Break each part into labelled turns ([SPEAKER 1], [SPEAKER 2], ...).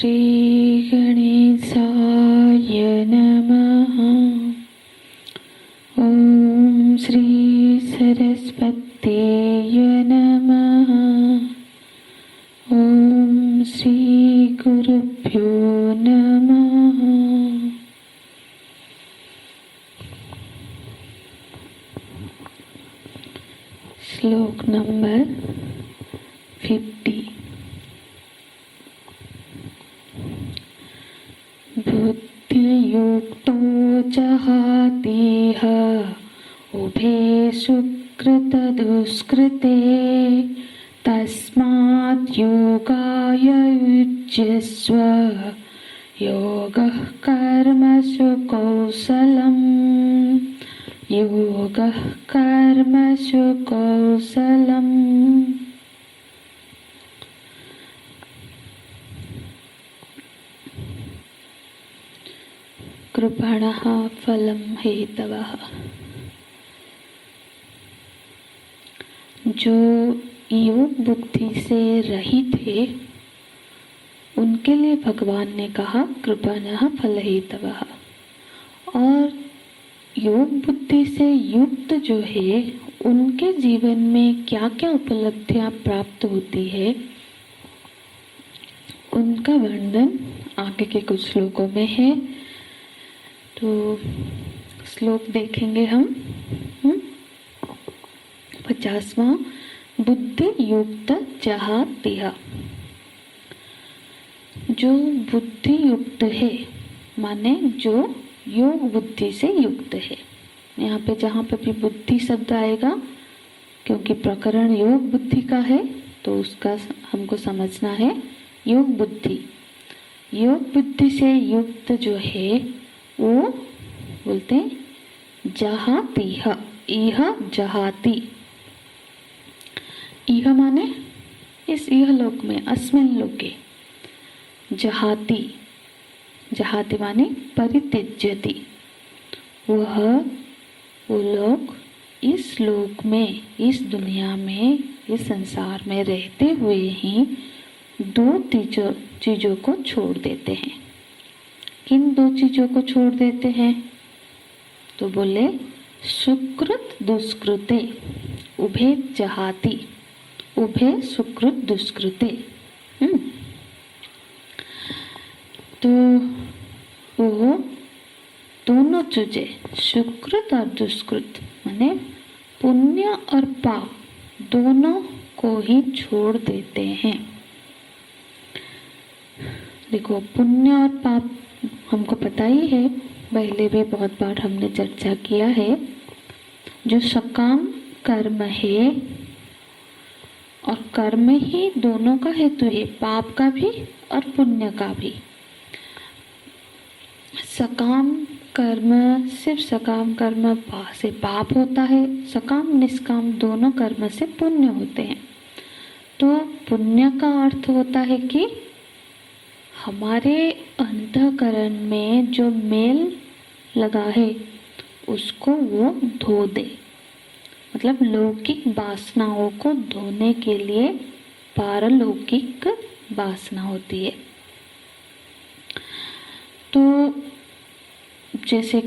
[SPEAKER 1] श्री गणेशाय नमः। ओम श्री सरस्वत्यै नमः। ओम श्री गुरुभ्यो नमः। श्लोक नंबर 50। बुद्धियुक्तो जहातीह उभे सुकृतदुष्कृते तस्मात् योगाय युज्यस्व योगः कर्मसु कौशलम्। योगः कर्मसु कौशलम्। कृपणः फलं हेतवः। जो योग बुद्धि से रहित है उनके लिए भगवान ने कहा कृपणः फल हेतवः। और योग बुद्धि से युक्त जो है उनके जीवन में क्या क्या उपलब्धियां प्राप्त होती है उनका वर्णन आगे के कुछ श्लोकों में है। तो श्लोक देखेंगे हम। 50वां बुद्धि युक्त जहातीह। जो बुद्धि युक्त है माने जो योग बुद्धि से युक्त है। यहाँ पे जहाँ पे भी बुद्धि शब्द आएगा क्योंकि प्रकरण योग बुद्धि का है तो उसका हमको समझना है योग बुद्धि। योग बुद्धि से युक्त जो है वो बोलते हैं जहातीह। इह जहाती। इह माने इस इह लोक में अस्मिन् लोके। जहाती जहाती माने परित्यज्यति। वो लोग इस लोक में इस दुनिया में इस संसार में रहते हुए ही दो चीजों को छोड़ देते हैं। किन दो चीजों को छोड़ देते हैं? तो बोले सुकृत दुष्कृते उभे जहाती। उभे सुकृत दुष्कृते। तो वो दोनों चीजें सुकृत और दुष्कृत माने पुण्य और पाप दोनों को ही छोड़ देते हैं। देखो पुण्य और पाप हमको पता ही है, पहले भी बहुत बार हमने चर्चा किया है। जो सकाम कर्म है और कर्म ही दोनों का हेतु है, पाप का भी और पुण्य का भी। सकाम कर्म सिर्फ सकाम कर्म से पाप होता है, सकाम निष्काम दोनों कर्म से पुण्य होते हैं। तो पुण्य का अर्थ होता है कि हमारे अंतःकरण में जो मेल लगा है उसको वो धो दे। मतलब लौकिक वासनाओं को धोने के लिए पारलौकिक वासना होती है। तो जैसे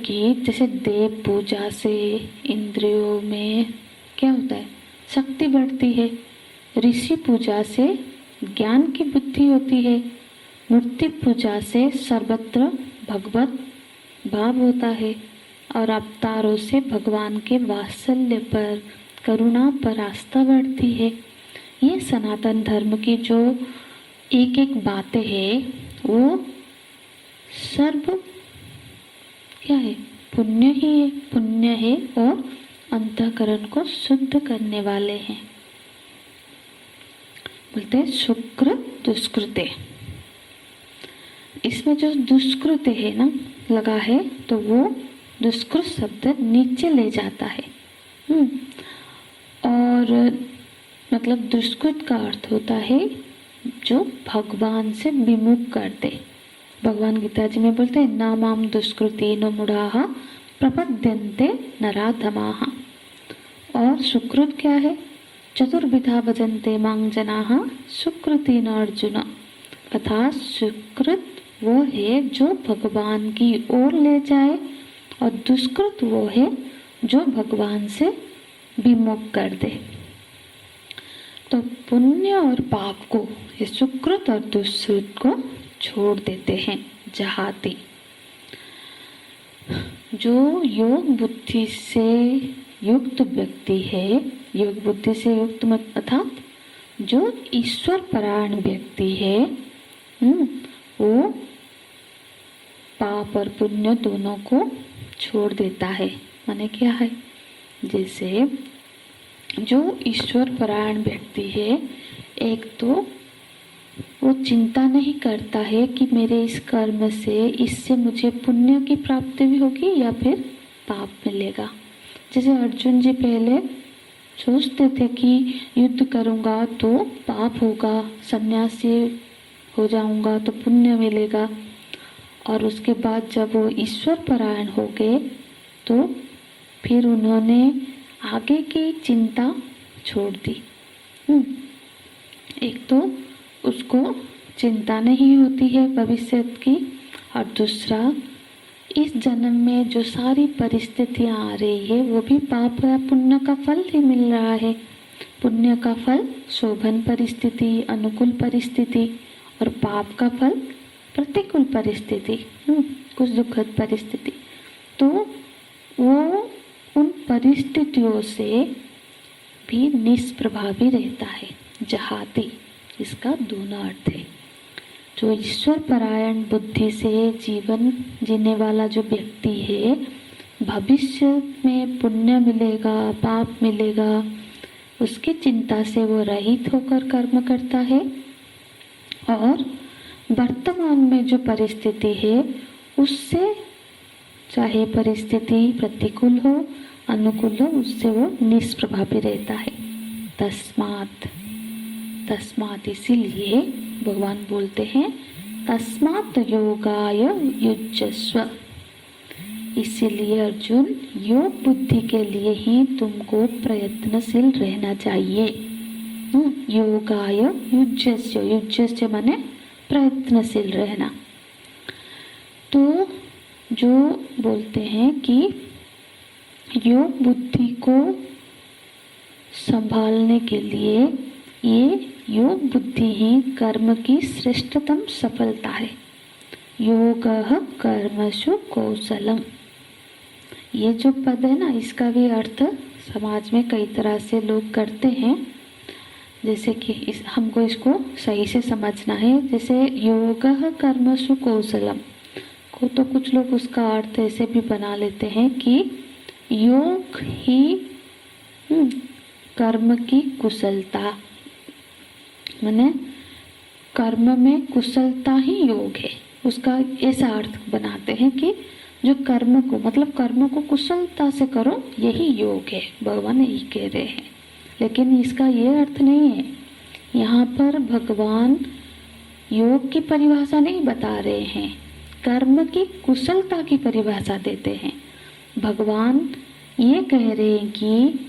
[SPEAKER 1] देव पूजा से इंद्रियों में क्या होता है, शक्ति बढ़ती है। ऋषि पूजा से ज्ञान की बुद्धि होती है। मूर्ति पूजा से सर्वत्र भगवत भाव होता है। और अवतारों से भगवान के वात्सल्य पर, करुणा पर आस्था बढ़ती है। ये सनातन धर्म की जो एक एक बातें हैं वो सर्व क्या है, पुण्य ही है। पुण्य है और अंतःकरण को शुद्ध करने वाले हैं। बोलते हैं सुकृत दुष्कृते। इसमें जो दुष्कृत है ना लगा है तो वो दुष्कृत शब्द नीचे ले जाता है। और मतलब दुष्कृत का अर्थ होता है जो भगवान से विमुख करते। भगवान गीता जी में बोलते हैं न माम दुष्कृति न मूढ़ाः प्रपद्यन्ते नराधमाः। और सुकृत क्या है? चतुर्विधा भजन्ते मां जनाः सुकृति न अर्जुन। अर्थात सुकृत वो है जो भगवान की ओर ले जाए और दुष्कृत वो है जो भगवान से विमुख कर दे। तो पुण्य और पाप को, ये सुकृत और दुष्कृत को छोड़ देते हैं जहाती। जो योग बुद्धि से युक्त व्यक्ति है, योग बुद्धि से युक्त अर्थात जो ईश्वर परायण व्यक्ति है, वो पाप और पुण्य दोनों को छोड़ देता है। माने क्या है, जैसे जो ईश्वर परायण व्यक्ति है, एक तो वो चिंता नहीं करता है कि मेरे इस कर्म से, इससे मुझे पुण्य की प्राप्ति भी होगी या फिर पाप मिलेगा। जैसे अर्जुन जी पहले सोचते थे कि युद्ध करूँगा तो पाप होगा, सन्यासी हो जाऊँगा तो पुण्य मिलेगा, और उसके बाद जब वो ईश्वर परायण हो गए तो फिर उन्होंने आगे की चिंता छोड़ दी। एक तो उसको चिंता नहीं होती है भविष्य की, और दूसरा इस जन्म में जो सारी परिस्थितियां आ रही है वो भी पाप या पुण्य का फल ही मिल रहा है। पुण्य का फल शोभन परिस्थिति, अनुकूल परिस्थिति, और पाप का फल प्रतिकूल परिस्थिति, कुछ दुखद परिस्थिति। तो वो उन परिस्थितियों से भी निष्प्रभावी रहता है, जहाती। इसका दोनों अर्थ है। जो ईश्वर परायण बुद्धि से जीवन जीने वाला जो व्यक्ति है, भविष्य में पुण्य मिलेगा पाप मिलेगा, उसकी चिंता से वो रहित होकर कर्म करता है, और वर्तमान में जो परिस्थिति है उससे, चाहे परिस्थिति प्रतिकूल हो अनुकूल हो, उससे वो निष्प्रभावी रहता है। तस्मात् इसीलिए भगवान बोलते हैं तस्मात् योगाय युज्यस्व। इसीलिए अर्जुन, योग बुद्धि के लिए ही तुमको प्रयत्नशील रहना चाहिए। योगाय युज्यस्य, युज्यस्य माने प्रयत्नशील रहना। तो जो बोलते हैं कि योग बुद्धि को संभालने के लिए ये योग बुद्धि ही कर्म की श्रेष्ठतम सफलता है। योगः कर्मसु कौशलम, ये जो पद है ना, इसका भी अर्थ समाज में कई तरह से लोग करते हैं। जैसे कि हमको इसको सही से समझना है। जैसे योगः कर्मसु कौशलम को तो कुछ लोग उसका अर्थ ऐसे भी बना लेते हैं कि योग ही कर्म की कुशलता, माने कर्म में कुशलता ही योग है। उसका ऐसा अर्थ बनाते हैं कि जो कर्म को, मतलब कर्म को कुशलता से करो, यही योग है। भगवान यही कह रहे हैं, लेकिन इसका ये अर्थ नहीं है। यहाँ पर भगवान योग की परिभाषा नहीं बता रहे हैं, कर्म की कुशलता की परिभाषा देते हैं। भगवान ये कह रहे हैं कि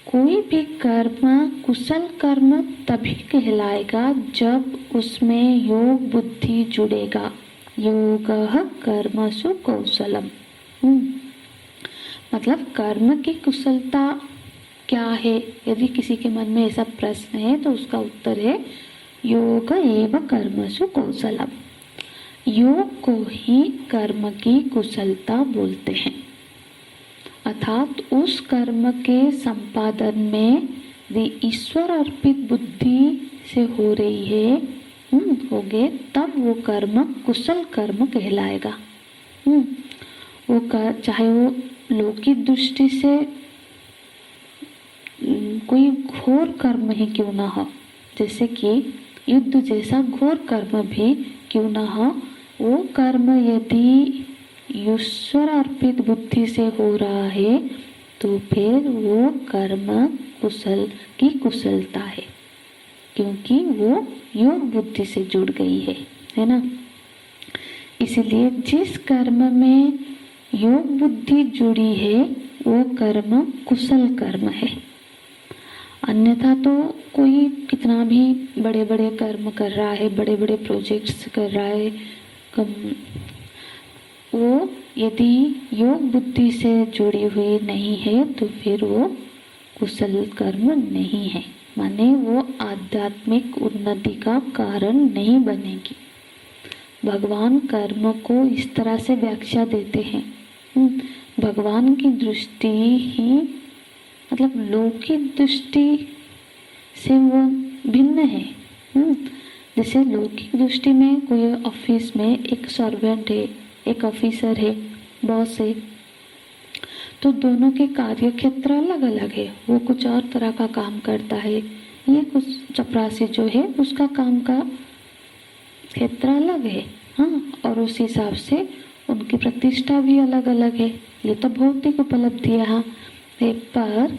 [SPEAKER 1] कोई भी कर्म कुशल कर्म तभी कहलाएगा जब उसमें योग बुद्धि जुड़ेगा। योगः कर्मसु कौशलम, मतलब कर्म की कुशलता क्या है? यदि किसी के मन में ऐसा प्रश्न है तो उसका उत्तर है योग एव कर्मसु कौशलम। योग को ही कर्म की कुशलता बोलते हैं। अर्थात उस कर्म के संपादन में यदि ईश्वर अर्पित बुद्धि से हो रही है, हो गए, तब वो कर्म कुशल कर्म कहलाएगा। वो चाहे वो लौकिक दृष्टि से कोई घोर कर्म ही क्यों ना हो, जैसे कि युद्ध जैसा घोर कर्म भी क्यों ना हो, वो कर्म यदि ईश्वर अर्पित बुद्धि से हो रहा है तो फिर वो कर्म कुशल की कुशलता है, क्योंकि वो योग बुद्धि से जुड़ गई है ना। इसलिए जिस कर्म में योग बुद्धि जुड़ी है वो कर्म कुशल कर्म है। अन्यथा तो कोई कितना भी बड़े बड़े कर्म कर रहा है, बड़े बड़े प्रोजेक्ट्स कर रहा है, वो यदि योग बुद्धि से जुड़ी हुई नहीं है तो फिर वो कुशल कर्म नहीं है, माने वो आध्यात्मिक उन्नति का कारण नहीं बनेगी। भगवान कर्म को इस तरह से व्याख्या देते हैं। भगवान की दृष्टि ही मतलब लौकिक दृष्टि से वो भिन्न है। जैसे लौकिक दृष्टि में कोई ऑफिस में एक सर्वेंट है, एक ऑफिसर है, बॉस है, तो दोनों के कार्य क्षेत्र अलग अलग है। वो कुछ और तरह का काम करता है, ये कुछ चपरासी जो है उसका काम का क्षेत्र अलग है। हाँ, और उस हिसाब से उनकी प्रतिष्ठा भी अलग अलग है। ये तो भौतिक उपलब्धियाँ है, पर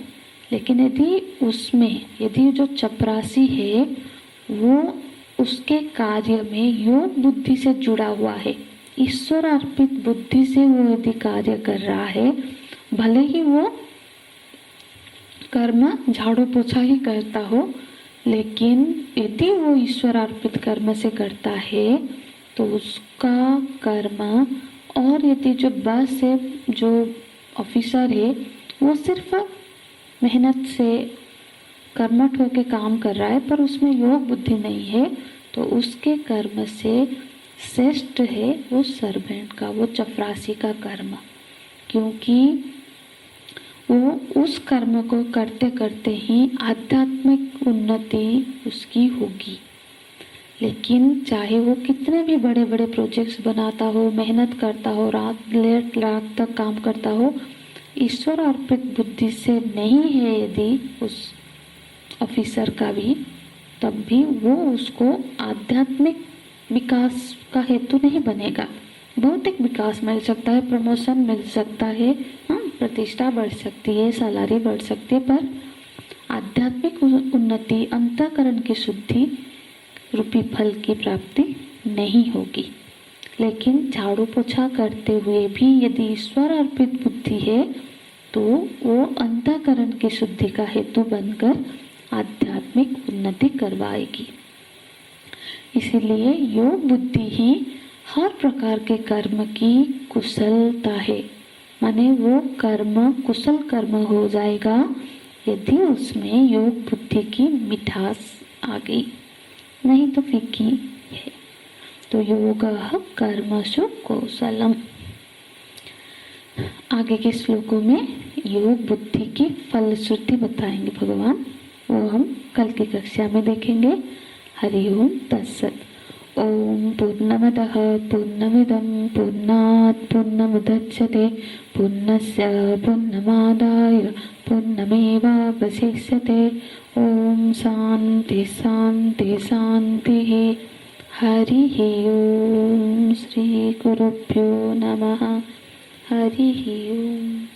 [SPEAKER 1] लेकिन यदि जो चपरासी है वो उसके कार्य में योग बुद्धि से जुड़ा हुआ है, ईश्वर अर्पित बुद्धि से वो यदि कार्य कर रहा है, भले ही वो कर्म झाड़ू पोछा ही करता हो, लेकिन यदि वो ईश्वर अर्पित कर्म से करता है तो उसका कर्म, और यदि जो बॉस है, जो ऑफिसर है, वो सिर्फ मेहनत से कर्मठ होकर काम कर रहा है पर उसमें योग बुद्धि नहीं है, तो उसके कर्म से श्रेष्ठ है वो सर्वेंट का, वो चपरासी का कर्म, क्योंकि वो उस कर्म को करते करते ही आध्यात्मिक उन्नति उसकी होगी। लेकिन चाहे वो कितने भी बड़े बड़े प्रोजेक्ट्स बनाता हो, मेहनत करता हो, रात तक काम करता हो, ईश्वर अर्पित बुद्धि से नहीं है यदि उस ऑफिसर का भी, तब भी वो उसको आध्यात्मिक विकास का हेतु नहीं बनेगा। भौतिक विकास मिल सकता है, प्रमोशन मिल सकता है, हाँ, प्रतिष्ठा बढ़ सकती है, सैलरी बढ़ सकती है, पर आध्यात्मिक उन्नति, अंतःकरण की शुद्धि रूपी फल की प्राप्ति नहीं होगी। लेकिन झाड़ू पोछा करते हुए भी यदि ईश्वर अर्पित बुद्धि है तो वो अंतःकरण की शुद्धि का हेतु बनकर आध्यात्मिक उन्नति करवाएगी। इसीलिए योग बुद्धि ही हर प्रकार के कर्म की कुशलता है, माने वो कर्म कुशल कर्म हो जाएगा यदि उसमें योग बुद्धि की मिठास आ गई, नहीं तो फीकी है। तो योगः कर्मसु कौशलम। आगे के श्लोकों में योग बुद्धि की फलश्रुति बताएंगे भगवान, वो हम कल की कक्षा में देखेंगे। हरि ओम तत्सत्। ओम पूर्णमदः पूर्णमिदं पूर्णात् पूर्णमुदच्यते पूर्णस्य पूर्णमादाय पूर्णमेवावशिष्यते। ओम शांति शांति शांति। हरि ओम। श्री गुरुभ्यो नमः। हरि ओम।